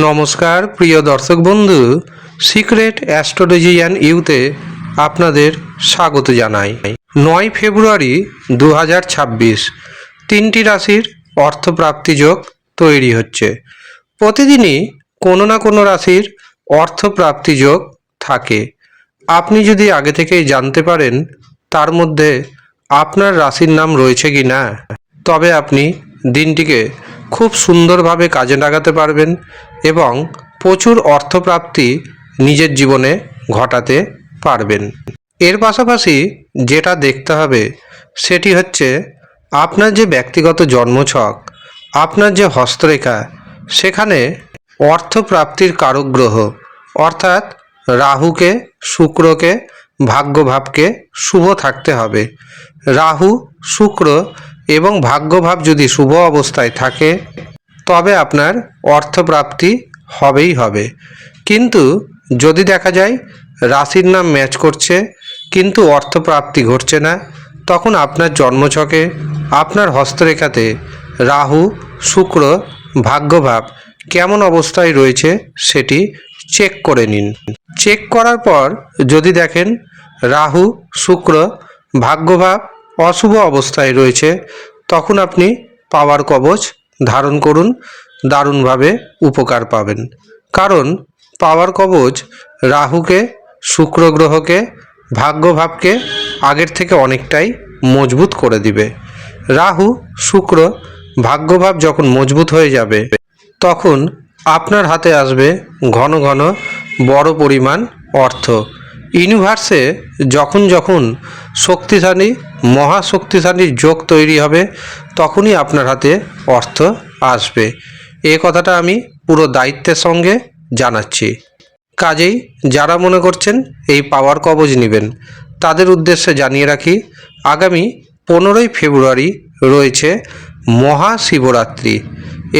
নমস্কার প্রিয় দর্শক বন্ধু, সিক্রেট অ্যাস্ট্রোলজি অ্যান্ড ইউতে আপনাদের স্বাগত জানাই। 9 ফেব্রুয়ারি 2026 তিনটি রাশির অর্থপ্রাপ্তি যোগ তৈরি হচ্ছে। প্রতিদিনই কোনো না কোনো রাশির অর্থপ্রাপ্তি যোগ থাকে। আপনি যদি আগে থেকেই জানতে পারেন তার মধ্যে আপনার রাশির নাম রয়েছে কি না, তবে আপনি দিনটিকে খুব সুন্দরভাবে কাজে লাগাতে পারবেন এবং প্রচুর অর্থপ্রাপ্তি নিজের জীবনে ঘটাতে পারবেন। এর পাশাপাশি যেটা দেখতে হবে সেটি হচ্ছে আপনার যে ব্যক্তিগত জন্মছক, আপনার যে হস্তরেখা, সেখানে অর্থপ্রাপ্তির কারক গ্রহ অর্থাৎ রাহুকে, শুক্রকে, ভাগ্যভাবকে শুভ থাকতে হবে। রাহু, শুক্র এবং ভাগ্যভাব যদি শুভ অবস্থায় থাকে তবে আপনার অর্থপ্রাপ্তি হবেই হবে। কিন্তু যদি দেখা যায় রাশির নাম ম্যাচ করছে কিন্তু অর্থপ্রাপ্তি ঘটছে না, তখন আপনার জন্মছকে, আপনার হস্তরেখাতে রাহু, শুক্র, ভাগ্যভাব কেমন অবস্থায় রয়েছে সেটি চেক করে নিন। চেক করার পর যদি দেখেন রাহু, শুক্র, ভাগ্যভাব অশুভ অবস্থায় রয়েছে, তখন আপনি পাওয়ার কবচ ধারণ করুন, দারুণভাবে উপকার পাবেন। কারণ পাওয়ার কবচ রাহুকে, শুক্র গ্রহকে, ভাগ্যভাবকে আগের থেকে অনেকটাই মজবুত করে দিবে। রাহু, শুক্র, ভাগ্যভাব যখন মজবুত হয়ে যাবে তখন আপনার হাতে আসবে ঘন ঘন বড় পরিমাণ অর্থ। ইউনিভার্সে যখন যখন শক্তিশালী, মহাশক্তিশালী যোগ তৈরি হবে তখনই আপনার হাতে অর্থ আসবে। এ কথাটা আমি পুরো দায়িত্বের সঙ্গে জানাচ্ছি। কাজেই যারা মনে করছেন এই পাওয়ার কবচ নেবেন তাদের উদ্দেশ্যে জানিয়ে রাখি, আগামী 15ই ফেব্রুয়ারি রয়েছে মহাশিবরাত্রি।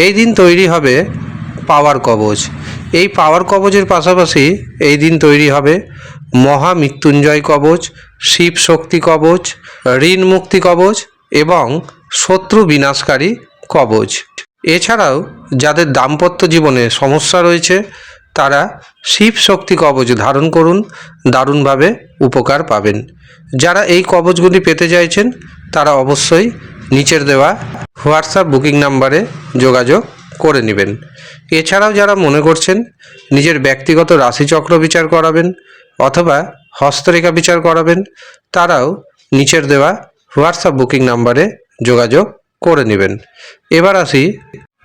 এই দিন তৈরি হবে পাওয়ার কবচ। এই পাওয়ার কবচের পাশাপাশি এই দিন তৈরি হবে মহামৃত্যুঞ্জয় কবচ, শিব শক্তি কবচ, ঋণ মুক্তি কবচ এবং শত্রু বিনাশকারী কবচ। এছাড়াও যাদের দাম্পত্য জীবনে সমস্যা রয়েছে তারা শিব শক্তি কবচ ধারণ করুন, দারুণভাবে উপকার পাবেন। যারা এই কবচগুলি পেতে চাইছেন তারা অবশ্যই নিচের দেওয়া হোয়াটসঅ্যাপ বুকিং নাম্বারে যোগাযোগ করে নেবেন। এছাড়াও যারা মনে করছেন নিজের ব্যক্তিগত রাশিচক্র বিচার করাবেন অথবা হস্তরেখা বিচার করাবেন, তারাও নিচের দেওয়া হোয়াটসঅ্যাপ বুকিং নাম্বারে যোগাযোগ করে নেবেন। এবার আসি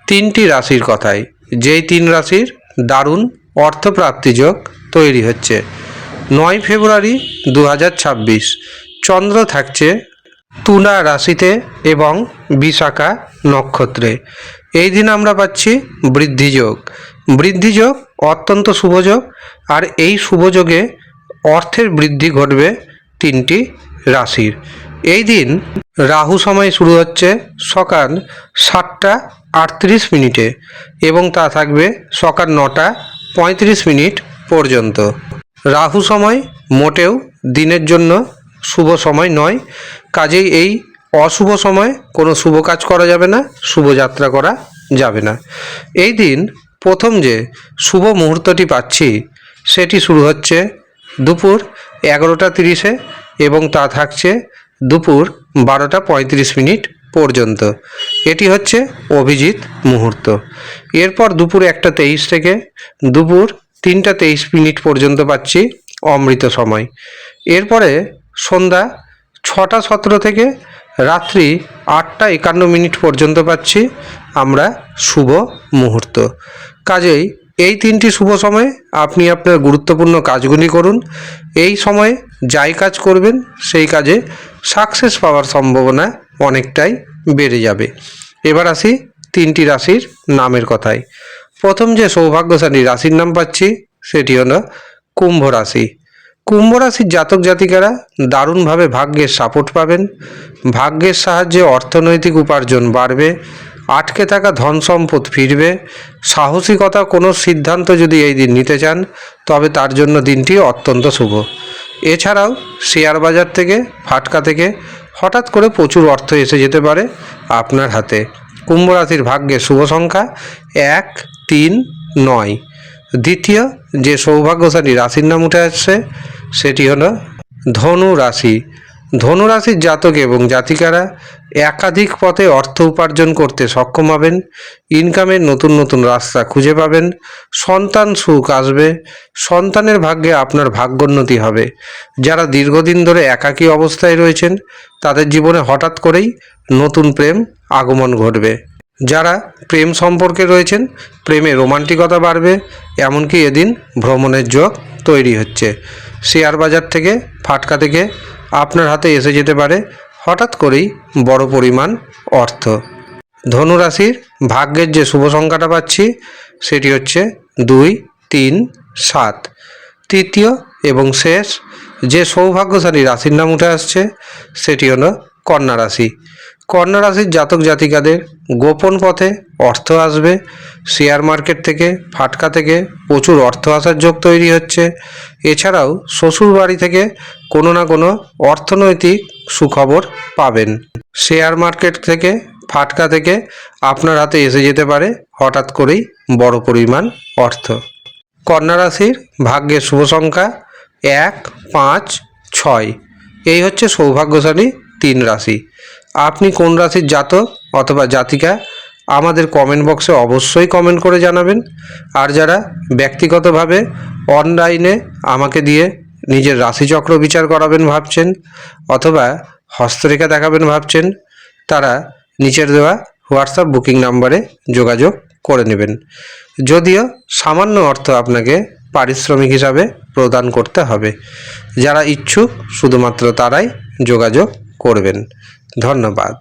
তিনটি রাশির কথায়, যেই তিন রাশির দারুণ অর্থপ্রাপ্তি যোগ তৈরি হচ্ছে। 9 ফেব্রুয়ারি 2026 চন্দ্র থাকছে তুলা রাশিতে এবং বিশাখা নক্ষত্রে। এই দিন আমরা পাচ্ছি বৃদ্ধিযোগ। বৃদ্ধিযোগ অত্যন্ত শুভযোগ, আর এই শুভযোগে অর্থের বৃদ্ধি ঘটবে তিনটি রাশির। এই দিন রাহু সময় শুরু হচ্ছে সকাল 7টা 38 এবং তা থাকবে সকাল 9টা 35 পর্যন্ত। রাহু সময় মোটেও দিনের জন্য শুভ সময় নয়, কাজেই এই অশুভ সময় কোনো শুভ কাজ করা যাবে না, শুভযাত্রা করা যাবে না। এই দিন প্রথম যে শুভ মুহূর্তটি পাচ্ছি সেটি শুরু হচ্ছে দুপুর 11টা 30 এবং তা থাকছে দুপুর 12টা 35 পর্যন্ত। এটি হচ্ছে অভিজিৎ মুহূর্ত। এরপর দুপুর 1টা 23 থেকে দুপুর 3টা 23 পর্যন্ত পাচ্ছি অমৃত সময়। এরপরে সন্ধ্যা 6টা 17 থেকে রাত্রি 8টা 51 পর্যন্ত পাচ্ছি আমরা শুভ মুহূর্ত। কাজেই এই তিনটি শুভ সময়ে আপনি আপনার গুরুত্বপূর্ণ কাজগুলি করুন। এই সময়ে যাই কাজ করবেন সেই কাজে সাকসেস পাওয়ার সম্ভাবনা অনেকটাই বেড়ে যাবে। এবার আসি তিনটি রাশির নামের কথায়। প্রথম যে সৌভাগ্যশালী রাশির নাম পাচ্ছি সেটি হলো কুম্ভ রাশি। কুম্ভ রাশির জাতক জাতিকারা দারুণভাবে ভাগ্যের সাপোর্ট পাবেন। ভাগ্যের সাহায্যে অর্থনৈতিক উপার্জন বাড়বে, আটকে থাকা ধন সম্পদ ফিরবে। সাহসিকতা কোনো সিদ্ধান্ত যদি এই দিন নিতে চান তবে তার জন্য দিনটি অত্যন্ত শুভ। এছাড়াও শেয়ার বাজার থেকে, ফাটকা থেকে হঠাৎ করে প্রচুর অর্থ এসে যেতে পারে আপনার হাতে। কুম্ভ রাশির ভাগ্যে শুভ সংখ্যা 1, 3, 9। দ্বিতীয় যে সৌভাগ্যশালী রাশির নাম উঠে আসছে সেটি হলো ধনু রাশি। ধনু রাশির জাতক এবং জাতিকারা একাধিক পথে অর্থ উপার্জন করতে সক্ষম হবেন। ইনকামের নতুন নতুন রাস্তা খুঁজে পাবেন। সন্তান সুখ আসবে। সন্তানের ভাগ্যে আপনার ভাগ্যোন্নতি হবে। যারা দীর্ঘদিন ধরে একাকী অবস্থায় রয়েছেন তাদের জীবনে হঠাৎ করেই নতুন প্রেম আগমন ঘটবে। যারা প্রেম সম্পর্কে রয়েছেন প্রেমে রোমান্টিকতা বাড়বে। এমনকি এদিন ভ্রমণের যোগ তৈরি হচ্ছে। শেয়ার বাজার থেকে ফাটকা থেকে আপনার হাতে এসে যেতে পারে হঠাৎ করেই বড় পরিমাণ অর্থ। ধনু রাশির ভাগ্যের যে শুভ সংখ্যাটা পাচ্ছি সেটি হচ্ছে 2, 3, 7। তৃতীয় এবং শেষ যে সৌভাগ্যশালী রাশির নাম উঠে আসছে সেটি হলো কন্যা রাশি। কন্যা রাশির জাতক জাতিকাদের গোপন পথে অর্থ আসবে। শেয়ার মার্কেট থেকে ফাটকা থেকে প্রচুর অর্থ আসার যোগ তৈরি হচ্ছে। এছাড়াও শ্বশুর বাড়ি থেকে কোনো না কোনো অর্থনৈতিক সুখবর পাবেন। শেয়ার মার্কেট থেকে ফাটকা থেকে আপনার হাতে এসে যেতে পারে হঠাৎ করেই বড় পরিমাণ অর্থ। কন্যা রাশির ভাগ্যের শুভ সংখ্যা 1, 5, 6। এই হচ্ছে সৌভাগ্যশালী 3 রাশি। আপনি কোন রাশির জাতক অথবা জাতিকা আমাদের কমেন্ট বক্সে অবশ্যই কমেন্ট করে জানাবেন। আর যারা ব্যক্তিগতভাবে অনলাইনে আমাকে দিয়ে নিজের রাশিচক্র বিচার করাবেন ভাবছেন অথবা হস্তরেখা দেখাবেন ভাবছেন তারা নিচের দেওয়া হোয়াটসঅ্যাপ বুকিং নাম্বারে যোগাযোগ করে নেবেন। যদিও সামান্য অর্থ আপনাকে পারিশ্রমিক হিসাবে প্রদান করতে হবে। যারা ইচ্ছুক শুধুমাত্র তারাই যোগাযোগ করবেন। ধন্যবাদ।